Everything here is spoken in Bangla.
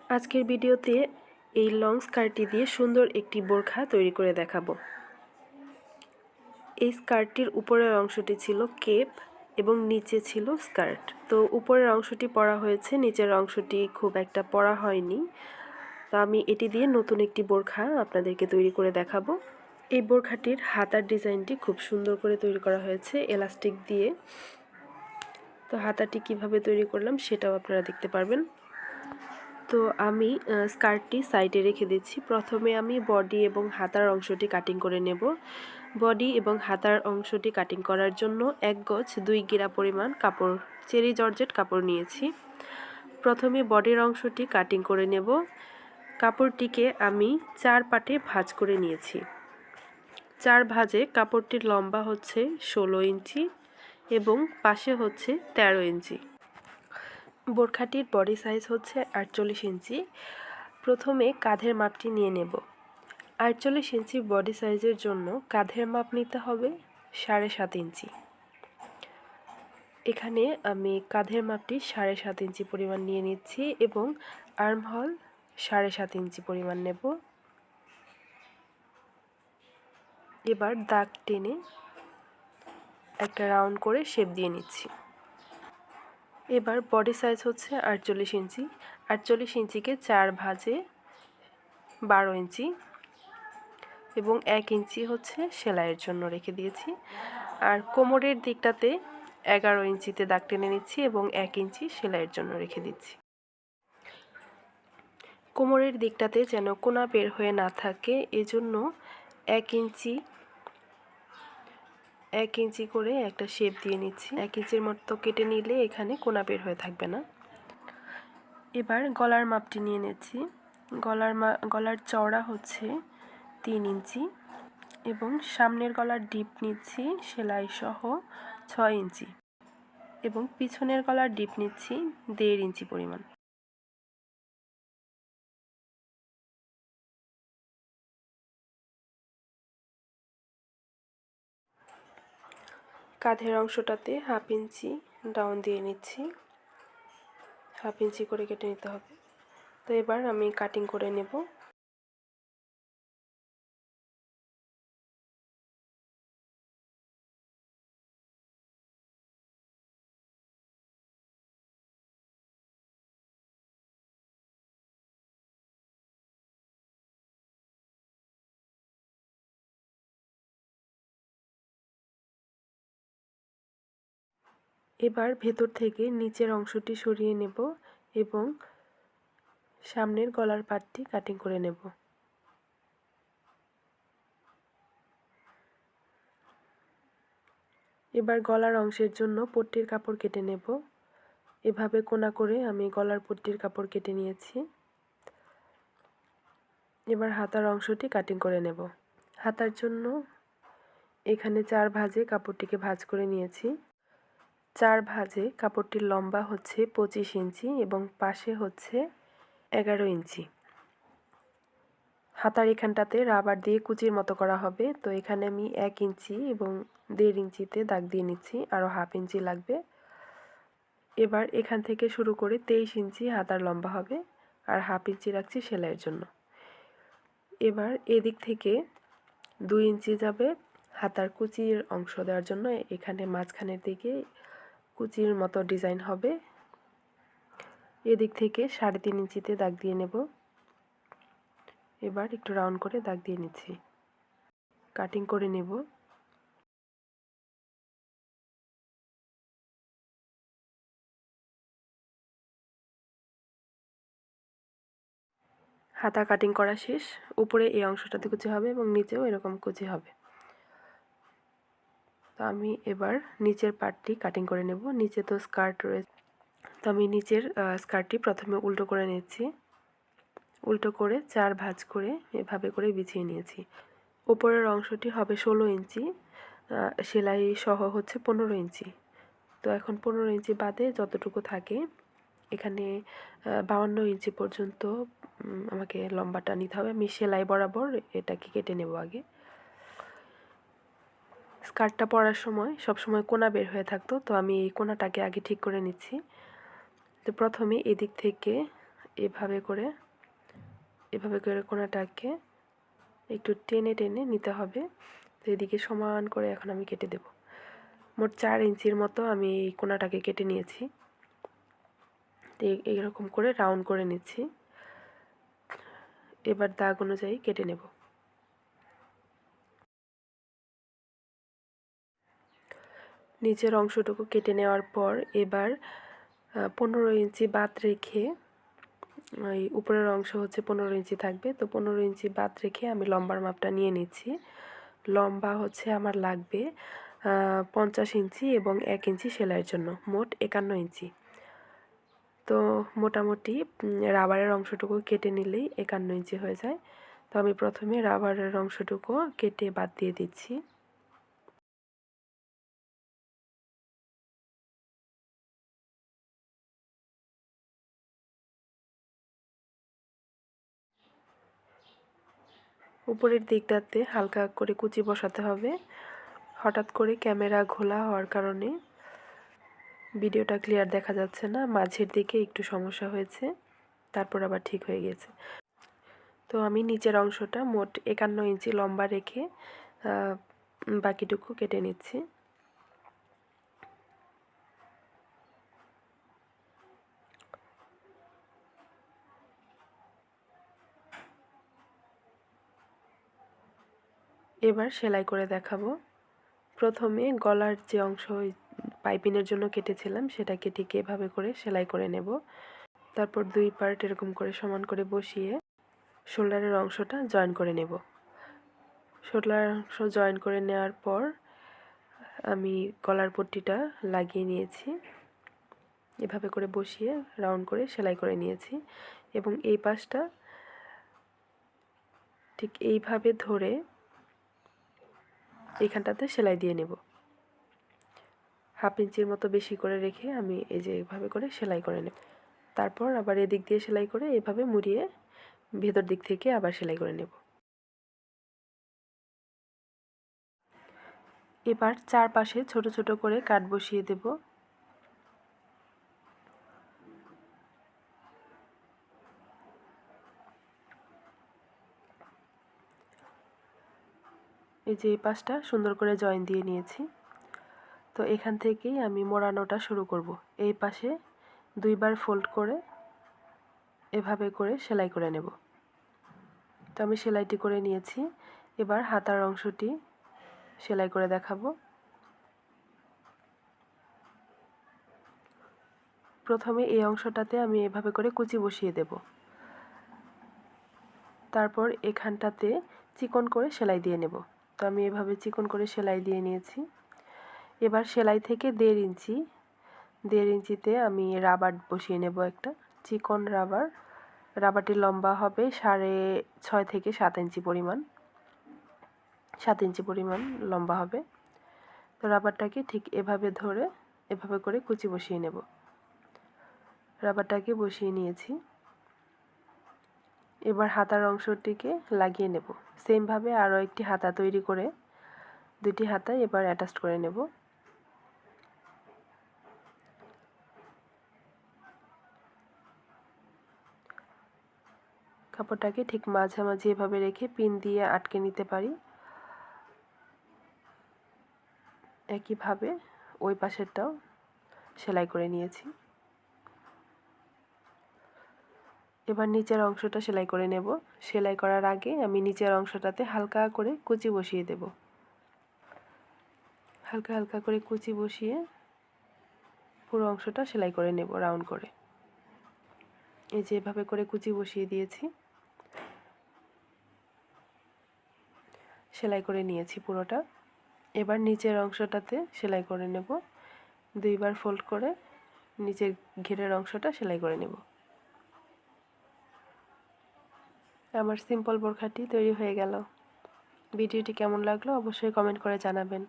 আজকের ভিডিওতে এই লং স্কার্টটি দিয়ে সুন্দর একটি বোরখা তৈরি করে দেখাবো। এই স্কার্টটির উপরের অংশটি ছিল কেপ এবং নিচে ছিল স্কার্ট। তো উপরের অংশটি পরা হয়েছে, নিচের অংশটি খুব একটা পরা হয়নি। তো আমি এটি দিয়ে নতুন একটি বোরখা আপনাদেরকে তৈরি করে দেখাবো। এই বোরখাটির হাতার ডিজাইনটি খুব সুন্দর করে তৈরি করা হয়েছে এলাস্টিক দিয়ে। তো হাতাটি কিভাবে তৈরি করলাম সেটাও আপনারা দেখতে পারবেন। তো আমি স্কার্টটি সাইডে রেখে দিচ্ছি। প্রথমে আমি বডি এবং হাতার অংশটি কাটিং করে নেব। বডি এবং হাতার অংশটি কাটিং করার জন্য 1 গজ 2 গিরা পরিমাণ কাপড়, চেরি জর্জেট কাপড় নিয়েছি। প্রথমে বডির অংশটি কাটিং করে নেব। কাপড়টিকে আমি 4 পাটে ভাঁজ করে নিয়েছি। 4 ভাঁজে কাপড়টির লম্বা হচ্ছে 16 ইঞ্চি এবং পাশে হচ্ছে 13 ইঞ্চি। বোরখাটির বডি সাইজ হচ্ছে 48 ইঞ্চি। প্রথমে কাঁধের মাপটি নিয়ে নেব। 48 ইঞ্চি বডি সাইজের জন্য কাঁধের মাপ নিতে হবে 7.5 ইঞ্চি। এখানে আমি কাঁধের মাপটি 7.5 ইঞ্চি পরিমাণ নিয়ে নিচ্ছি এবং আর্ম হল 7.5 ইঞ্চি পরিমাণ নেব। এবার দাগ টেনে একটা রাউন্ড করে শেপ দিয়ে নিচ্ছি। এবার বডি সাইজ হচ্ছে 48 ইঞ্চি। 48 ইঞ্চিকে 4 ভাঁজে 12 ইঞ্চি এবং 1 ইঞ্চি হচ্ছে সেলাইয়ের জন্য রেখে দিয়েছি। আর কোমরের দিকটাতে 11 ইঞ্চিতে দাগ টেনে নিচ্ছি এবং 1 ইঞ্চি সেলাইয়ের জন্য রেখে দিচ্ছি। কোমরের দিকটাতে যেন কোনা বের হয়ে না থাকে, এজন্য 1 ইঞ্চি করে একটা শেপ দিয়ে নিচ্ছি। 1 ইঞ্চির মতো কেটে নিলে এখানে কোনা বের হয়ে থাকবে না। এবার গলার মাপটি নিয়ে নিচ্ছি। গলার চওড়া হচ্ছে 3 ইঞ্চি এবং সামনের গলার ডিপ নিচ্ছি সেলাই সহ 6 ইঞ্চি এবং পিছনের গলার ডিপ নিচ্ছি 1.5 ইঞ্চি পরিমাণ। কাঁধের অংশটাতে 1/2 ইঞ্চি ডাউন দিয়ে নিচ্ছি। 1/2 ইঞ্চি করে কেটে নিতে হবে। তো এবার আমি কাটিং করে নেব। এবার ভেতর থেকে নিচের অংশটি সরিয়ে নেব এবং সামনের গলার পাটটি কাটিং করে নেব। এবার গলার অংশের জন্য পট্টির কাপড় কেটে নেব। এভাবে কোনা করে আমি গলার পট্টির কাপড় কেটে নিয়েছি। এবার হাতার অংশটি কাটিং করে নেব। হাতার জন্য এখানে 4 ভাঁজে কাপড়টিকে ভাঁজ করে নিয়েছি। 4 ভাঁজে কাপড়টির লম্বা হচ্ছে 25 ইঞ্চি এবং পাশে হচ্ছে 11 ইঞ্চি। হাতার এখানটাতে রাবার দিয়ে কুচির মতো করা হবে। তো এখানে আমি 1 ইঞ্চি এবং 1.5 ইঞ্চিতে দাগ দিয়ে নিচ্ছি, আরও 1/2 ইঞ্চি লাগবে। এবার এখান থেকে শুরু করে 23 ইঞ্চি হাতার লম্বা হবে আর 1/2 ইঞ্চি রাখছি সেলাইয়ের জন্য। এবার এদিক থেকে 2 ইঞ্চি যাবে হাতার কুচির অংশ দেওয়ার জন্য। এখানে মাঝখানের দিকে কুচির মতো ডিজাইন হবে। এদিক থেকে 3.5 ইঞ্চিতে দাগ দিয়ে নেব। এবার একটু রাউন্ড করে দাগ দিয়ে নিচ্ছি, কাটিং করে নেব। হাতা কাটিং করা শেষ। উপরে এই অংশটাতে কুচি হবে এবং নিচেও এরকম কুচি হবে। তো আমি এবার নিচের পার্টটি কাটিং করে নেব। নিচে তো স্কার্ট রয়েছে, তো আমি নিচের স্কার্টটি প্রথমে উল্টো করে নিচ্ছি। উল্টো করে 4 ভাঁজ করে এভাবে করে বিছিয়ে নিয়েছি। উপরের অংশটি হবে 16 ইঞ্চি, সেলাই সহ হচ্ছে 15 ইঞ্চি। তো এখন 15 ইঞ্চি বাদে যতটুকু থাকে এখানে 52 ইঞ্চি পর্যন্ত আমাকে লম্বাটা নিতে হবে। আমি সেলাই বরাবর এটাকে কেটে নেব আগে। স্কার্টটা পরার সময় সবসময় কোনা বের হয়ে থাকতো, তো আমি এই কোনাটাকে আগে ঠিক করে নিচ্ছি। তো প্রথমে এদিক থেকে এভাবে করে কোনাটাকে একটু টেনে টেনে নিতে হবে। তো এদিকে সমান করে এখন আমি কেটে দেব। মোট 4 ইঞ্চির মতো আমি এই কোনাটাকে কেটে নিয়েছি। তো এইরকম করে রাউন্ড করে নিচ্ছি। এবার দাগ অনুযায়ী কেটে নেব। নিচের অংশটুকু কেটে নেওয়ার পর এবার 15 ইঞ্চি বাদ রেখে, এই উপরের অংশ হচ্ছে 15 ইঞ্চি থাকবে, তো 15 ইঞ্চি বাদ রেখে আমি লম্বার মাপটা নিয়ে নিচ্ছি। লম্বা হচ্ছে আমার লাগবে 50 ইঞ্চি এবং 1 ইঞ্চি সেলাইয়ের জন্য, মোট 51 ইঞ্চি। তো মোটামুটি রাবারের অংশটুকু কেটে নিলেই 51 ইঞ্চি হয়ে যায়। তো আমি প্রথমে রাবারের অংশটুকু কেটে বাদ দিয়ে দিচ্ছি। উপরের দিকটাতে হালকা করে কুচি বসাতে হবে। হঠাৎ করে ক্যামেরা ঘোলা হওয়ার কারণে ভিডিওটা ক্লিয়ার দেখা যাচ্ছে না, মাঝের দিকে একটু সমস্যা হয়েছে, তারপর আবার ঠিক হয়ে গেছে। তো আমি নিচের অংশটা মোট 51 ইঞ্চি লম্বা রেখে বাকিটুকু কেটে নিচ্ছি। এবার সেলাই করে দেখাবো। প্রথমে গলার যে অংশ পাইপিনের জন্য কেটেছিলাম সেটাকে ঠিক এভাবে করে সেলাই করে নেব। তারপর 2 পার্ট এরকম করে সমান করে বসিয়ে শোল্ডারের অংশটা জয়েন করে নেব। শোল্ডারের অংশ জয়েন করে নেওয়ার পর আমি গলার পট্টিটা লাগিয়ে নিয়েছি। এভাবে করে বসিয়ে রাউন্ড করে সেলাই করে নিয়েছি এবং এই পাশটা ঠিক এইভাবে ধরে এইখানটাতে সেলাই দিয়ে নেব। 1/2 ইঞ্চির মতো বেশি করে রেখে আমি এই যে এইভাবে করে সেলাই করে নেব। তারপর আবার এদিক দিয়ে সেলাই করে এভাবে মুড়িয়ে ভেতর দিক থেকে আবার সেলাই করে নেব। এবার চারপাশে ছোট ছোট করে কাট বসিয়ে দেব। এই যে এই পাশটা সুন্দর করে জয়েন দিয়ে নিয়েছি। তো এখান থেকেই আমি মোড়ানোটা শুরু করব। এই পাশে 2 বার ফোল্ড করে এভাবে করে সেলাই করে নেব। তো আমি সেলাইটি করে নিয়েছি। এবার হাতার অংশটি সেলাই করে দেখাবো। প্রথমে এই অংশটাতে আমি এভাবে করে কুচি বসিয়ে দেব। তারপর এখানটাতে চিকন করে সেলাই দিয়ে নেব। তো আমি এভাবে চিকন করে সেলাই দিয়ে নিয়েছি। এবার সেলাই থেকে 1.5 ইঞ্চিতে আমি রাবার বসিয়ে নেব, একটা চিকন রাবার। রাবারটির লম্বা হবে 6.5 থেকে 7 ইঞ্চি পরিমাণ, 7 ইঞ্চি পরিমাণ লম্বা হবে। তো রাবারটাকে ঠিক এভাবে ধরে এভাবে করে কুচি বসিয়ে নেব। রাবারটাকে বসিয়ে নিয়েছি। এবার হাতার অংশটিকে লাগিয়ে নেব। সেমভাবে আরও একটি হাতা তৈরি করে 2টি হাতা এবার অ্যাটাচ করে নেব। কাপড়টাকে ঠিক মাঝামাঝি এভাবে রেখে পিন দিয়ে আটকে নিতে পারি। একইভাবে ওই পাশেরটাও সেলাই করে নিয়েছি। এবার নিচের অংশটা সেলাই করে নেব। সেলাই করার আগে আমি নিচের অংশটাতে হালকা করে কুচি বসিয়ে দেব। হালকা হালকা করে কুচি বসিয়ে পুরো অংশটা সেলাই করে নেব রাউন্ড করে। এই যে এভাবে করে কুচি বসিয়ে দিয়েছি, সেলাই করে নিয়েছি পুরোটা। এবার নিচের অংশটাতে সেলাই করে নেব। 2 বার ফোল্ড করে নিচের ঘেরের অংশটা সেলাই করে নেব। আমার সিম্পল বোরখাটি তৈরি হয়ে গেল। ভিডিওটি কেমন লাগলো অবশ্যই কমেন্ট করে জানাবেন।